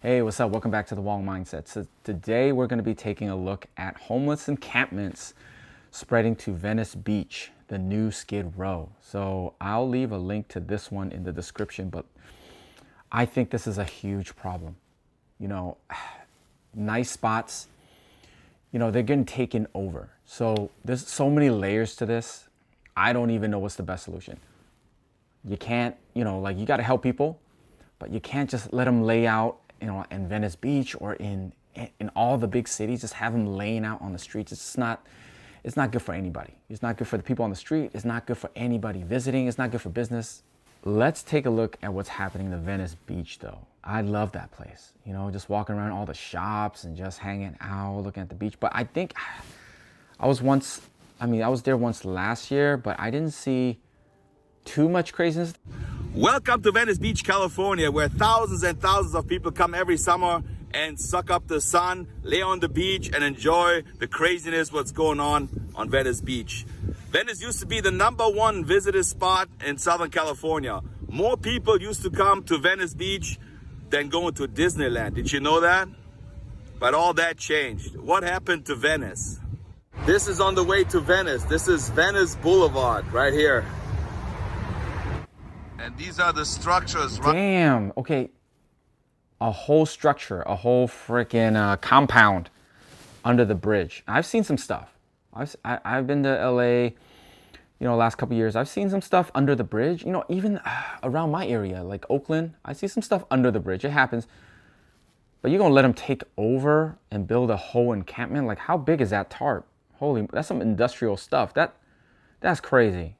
Hey, what's up? Welcome back to the Wall Mindset. So today we're going to be taking a look at homeless encampments spreading to Venice Beach, the new Skid Row. So I'll leave a link to this one in the description, but I think this is a huge problem. You know, nice spots, they're getting taken over. So there's so many layers to this. I don't even know what's the best solution. You can't, you got to help people, but you can't just let them lay out in Venice Beach or in all the big cities. Just have them laying out on the streets. It's not good for anybody. It's not good for the people on the street. It's not good for anybody visiting. It's not good for business. Let's take a look at what's happening in Venice Beach though. I love that place. Just walking around all the shops and just hanging out, looking at the beach. But I think I was there once last year, but I didn't see too much craziness. Welcome to Venice Beach, California, where thousands and thousands of people come every summer and suck up the sun, lay on the beach and enjoy the craziness what's going on Venice Beach. Venice used to be the #1 visitor spot in Southern California. More people used to come to Venice Beach than going to Disneyland. Did you know that? But all that changed. What happened to Venice? This is on the way to Venice. This is Venice Boulevard right here. And these are the structures. Damn. Okay. A whole structure, a whole freaking compound under the bridge. I've seen some stuff. I've been to LA, last couple years. I've seen some stuff under the bridge. Even around my area, like Oakland, I see some stuff under the bridge. It happens. But you're gonna let them take over and build a whole encampment? Like, how big is that tarp? Holy, that's some industrial stuff. That's crazy.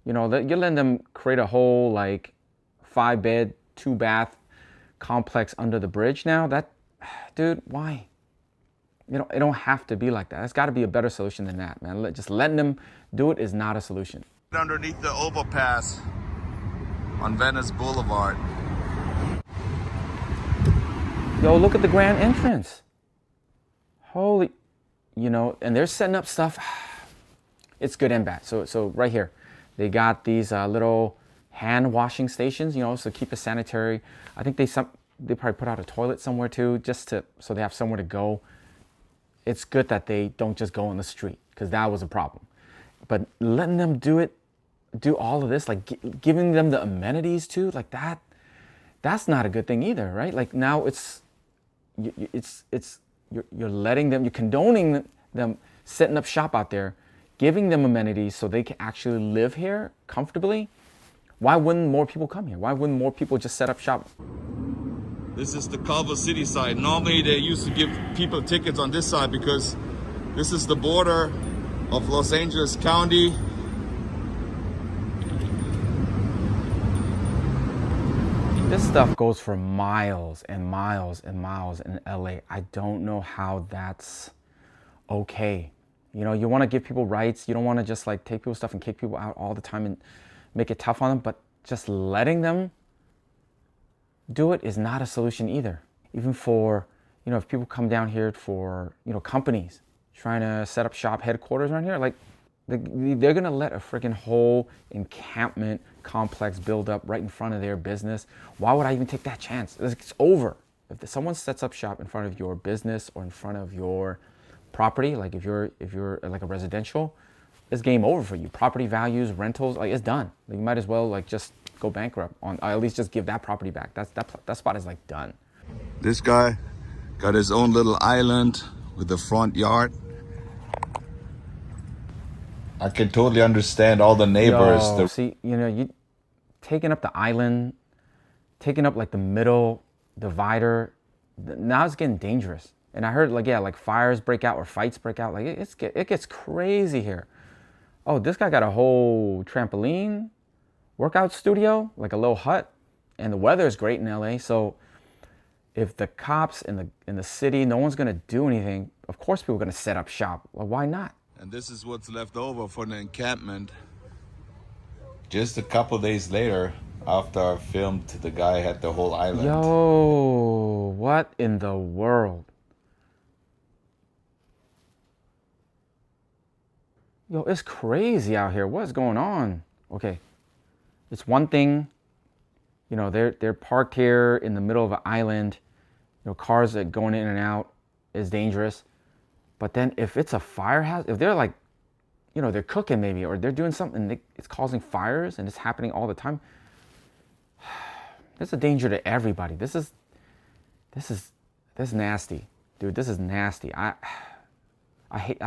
You're letting them create a whole 5-bed, 2-bath complex under the bridge now. Dude, why? It don't have to be like that. There's got to be a better solution than that, man. Just letting them do it is not a solution. Underneath the overpass on Venice Boulevard. Yo, look at the grand entrance. Holy, and they're setting up stuff. It's good and bad. So right here. They got these little hand washing stations, so keep it sanitary. I think they probably put out a toilet somewhere too, so they have somewhere to go. It's good that they don't just go on the street, because that was a problem. But letting them do all of this, giving them the amenities too, that's not a good thing either, right? Like now you're letting them, you're condoning them setting up shop out there, giving them amenities so they can actually live here comfortably. Why wouldn't more people come here? Why wouldn't more people just set up shop? This is the Culver City side. Normally they used to give people tickets on this side because this is the border of Los Angeles County. This stuff goes for miles and miles and miles in LA. I don't know how that's okay. You want to give people rights. You don't want to just take people's stuff and kick people out all the time and make it tough on them. But just letting them do it is not a solution either. Even for, if people come down here for, companies trying to set up shop headquarters around here, they're going to let a freaking whole encampment complex build up right in front of their business. Why would I even take that chance? It's over. If someone sets up shop in front of your business or in front of your property, if you're like a residential, it's game over for you. Property values, rentals, it's done. You might as well just go bankrupt on, at least just give that property back. That spot is done. This guy got his own little island with the front yard. I can totally understand all the neighbors. See, you taking up the island, taking up the middle divider. Now it's getting dangerous. And I heard fires break out or fights break out. It gets crazy here. Oh, this guy got a whole trampoline workout studio, a little hut, and the weather is great in LA. So if the cops in the city, no one's gonna do anything, of course people are gonna set up shop. Well, why not? And this is what's left over for the encampment. Just a couple days later, after I filmed, the guy had the whole island. Yo, what in the world? Yo, it's crazy out here. What's going on? Okay, it's one thing, they're parked here in the middle of an island cars that going in and out is dangerous. But then if it's a fire hazard, if they're like, they're cooking maybe, or they're doing something, it's causing fires and it's happening all the time. There's a danger to everybody. This is nasty, dude. This is nasty. I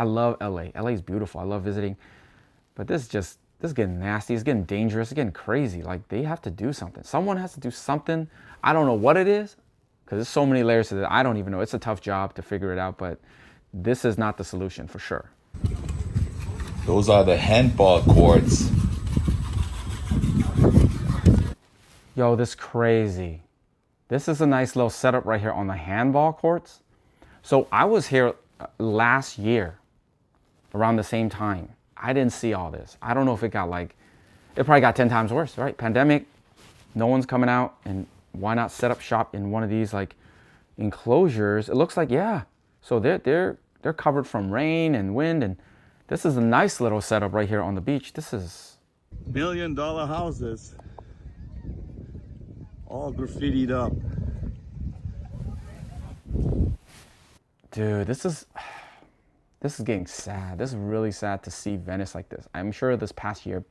love LA. LA is beautiful. I love visiting, but this is getting nasty. It's getting dangerous. It's getting crazy. Like, they have to do something. Someone has to do something. I don't know what it is, because there's so many layers to that. I don't even know. It's a tough job to figure it out, but this is not the solution for sure. Those are the handball courts. Yo, this is crazy. This is a nice little setup right here on the handball courts. So I was here last year around the same time. I didn't see all this. I don't know if it probably got 10 times worse, right? Pandemic, no one's coming out, and why not set up shop in one of these like enclosures? It looks like, yeah. So they're covered from rain and wind, and this is a nice little setup right here on the beach. This is $1 million houses. All graffitied up. Dude, this is getting sad. This is really sad to see Venice like this. I'm sure this past year,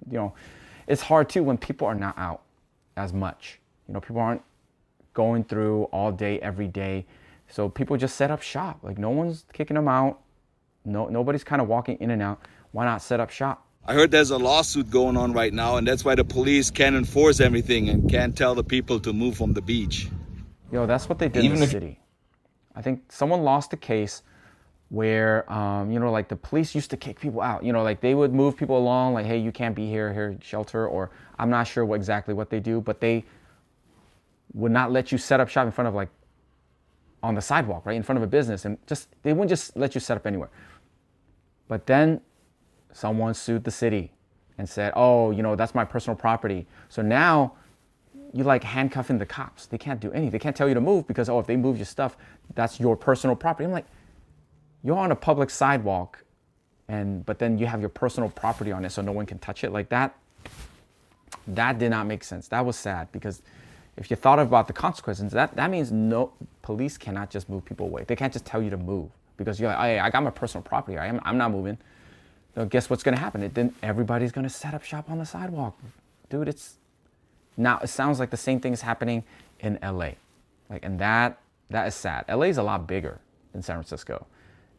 it's hard too when people are not out as much. People aren't going through all day, every day. So people just set up shop. Like, no one's kicking them out. Nobody's kind of walking in and out. Why not set up shop? I heard there's a lawsuit going on right now, and that's why the police can't enforce everything and can't tell the people to move from the beach. Yo, that's what they did in the city. I think someone lost a case where, like the police used to kick people out. Like they would move people along, like, hey, you can't be here, shelter, or I'm not sure exactly what they do, but they would not let you set up shop in front of, like, on the sidewalk, right, in front of a business, and they wouldn't just let you set up anywhere. But then someone sued the city and said, oh, that's my personal property. So now you like handcuffing the cops. They can't do anything. They can't tell you to move because, if they move your stuff, that's your personal property. I'm like, you're on a public sidewalk, but then you have your personal property on it so no one can touch it. Like that did not make sense. That was sad, because if you thought about the consequences, that means no, police cannot just move people away. They can't just tell you to move because you're like, hey, I got my personal property. I'm not moving. So guess what's going to happen? Then everybody's going to set up shop on the sidewalk. Dude, it sounds like the same thing is happening in LA. And that is sad. LA is a lot bigger than San Francisco.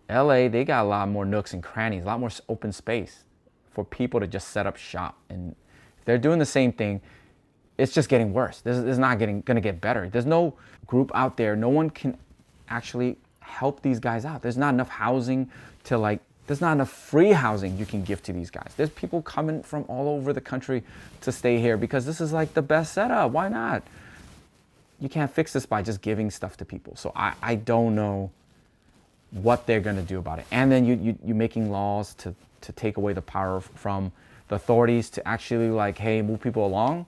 LA, they got a lot more nooks and crannies, a lot more open space for people to just set up shop. And if they're doing the same thing, it's just getting worse. This is not going to get better. There's no group out there. No one can actually help these guys out. There's not enough housing there's not enough free housing you can give to these guys. There's people coming from all over the country to stay here because this is like the best setup. Why not? You can't fix this by just giving stuff to people. So I don't know what they're going to do about it. And then you're making laws to take away the power from the authorities to actually like, hey, move people along.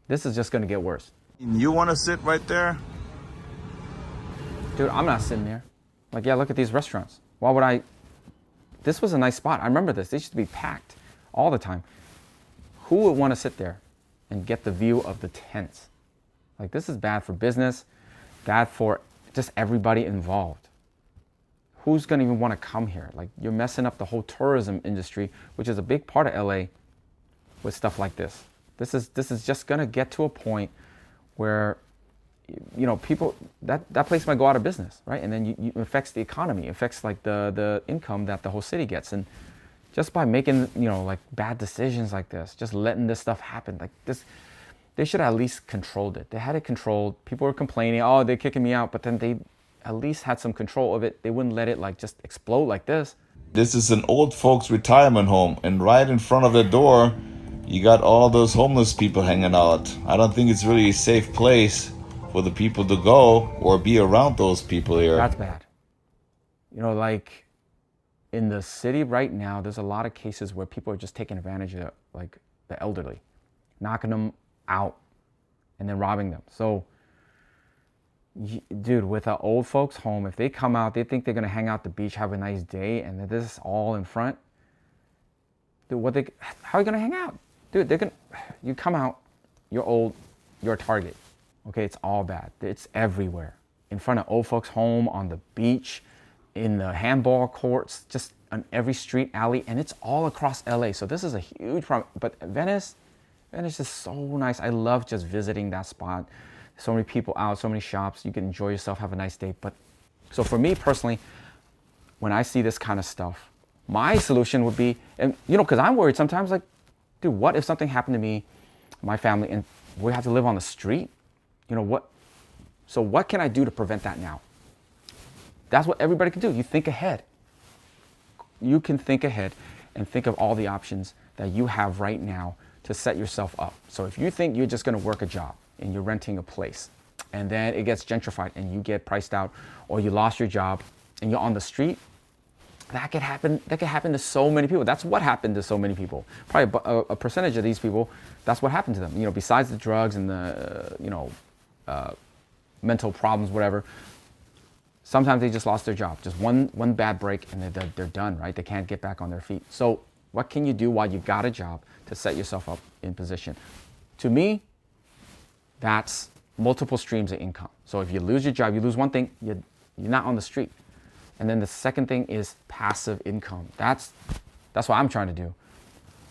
This is just going to get worse. You want to sit right there? Dude, I'm not sitting there. Like, yeah, look at these restaurants. Why would I? This was a nice spot. I remember this. They used to be packed all the time. Who would want to sit there and get the view of the tents? Like, this is bad for business, bad for just everybody involved. Who's going to even want to come here? Like, you're messing up the whole tourism industry, which is a big part of LA, with stuff like this. This is just going to get to a point where, people, that place might go out of business, right? And then it affects the economy, it affects like the income that the whole city gets. And just by making, like bad decisions like this, just letting this stuff happen, like this, they should have at least controlled it. They had it controlled. People were complaining, oh, they're kicking me out, but then they at least had some control of it. They wouldn't let it like just explode like this. This is an old folks retirement home, and right in front of the door, you got all those homeless people hanging out. I don't think it's really a safe place for the people to go or be around those people here. That's bad. Like in the city right now, there's a lot of cases where people are just taking advantage of like the elderly, knocking them out and then robbing them. So, dude, with an old folks home, if they come out, they think they're going to hang out at the beach, have a nice day, and this is all in front. Dude, how are you going to hang out? Dude, you come out, you're old, you're a target. Okay, it's all bad. It's everywhere. in front of old folks' home, on the beach, in the handball courts, just on every street, alley, and it's all across LA. So this is a huge problem. But Venice is so nice. I love just visiting that spot. So many people out, so many shops. You can enjoy yourself, have a nice day. But so for me personally, when I see this kind of stuff, my solution would be, and because I'm worried sometimes, like, dude, what if something happened to me, my family, and we have to live on the street? So what can I do to prevent that now? That's what everybody can do. You think ahead. You can think ahead and think of all the options that you have right now to set yourself up. So if you think you're just going to work a job and you're renting a place, and then it gets gentrified and you get priced out, or you lost your job and you're on the street, that could happen. That could happen to so many people. That's what happened to so many people. Probably a percentage of these people, that's what happened to them. Besides the drugs and the mental problems, whatever. Sometimes they just lost their job. Just one bad break and they're done, right? They can't get back on their feet. So what can you do while you got a job to set yourself up in position? To me, that's multiple streams of income. So if you lose your job, you lose one thing, you're not on the street. And then the second thing is passive income. That's what I'm trying to do.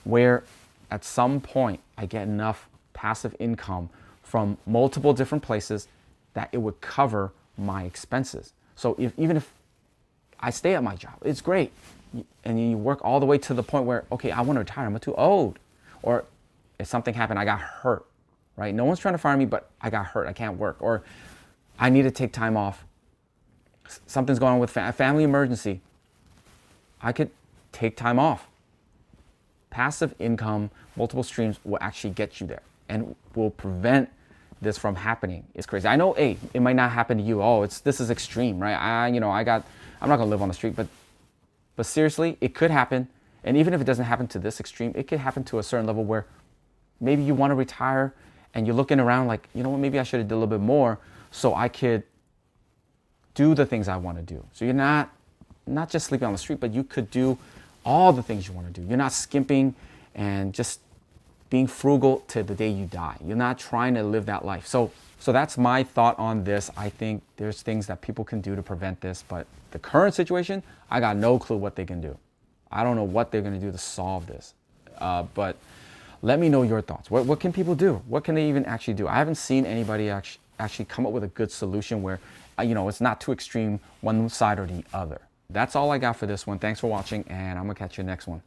Where at some point I get enough passive income from multiple different places that it would cover my expenses. So even if I stay at my job, it's great. And you work all the way to the point where, okay, I want to retire, I'm too old. Or if something happened, I got hurt, right? No one's trying to fire me, but I got hurt, I can't work. Or I need to take time off. Something's going on with a family emergency. I could take time off. Passive income, multiple streams will actually get you there and will prevent this from happening. It's crazy. I know, hey, it might not happen to you. Oh, this is extreme, right? I'm not gonna live on the street, but seriously, it could happen. And even if it doesn't happen to this extreme, it could happen to a certain level where maybe you want to retire and you're looking around like, you know what, maybe I should have done a little bit more so I could do the things I want to do. So you're not just sleeping on the street, but you could do all the things you want to do. You're not skimping and just being frugal to the day you die. You're not trying to live that life. So that's my thought on this. I think there's things that people can do to prevent this, but the current situation, I got no clue what they can do. I don't know what they're going to do to solve this. But let me know your thoughts. What can people do? What can they even actually do? I haven't seen anybody actually come up with a good solution where, it's not too extreme one side or the other. That's all I got for this one. Thanks for watching, and I'm going to catch you next one.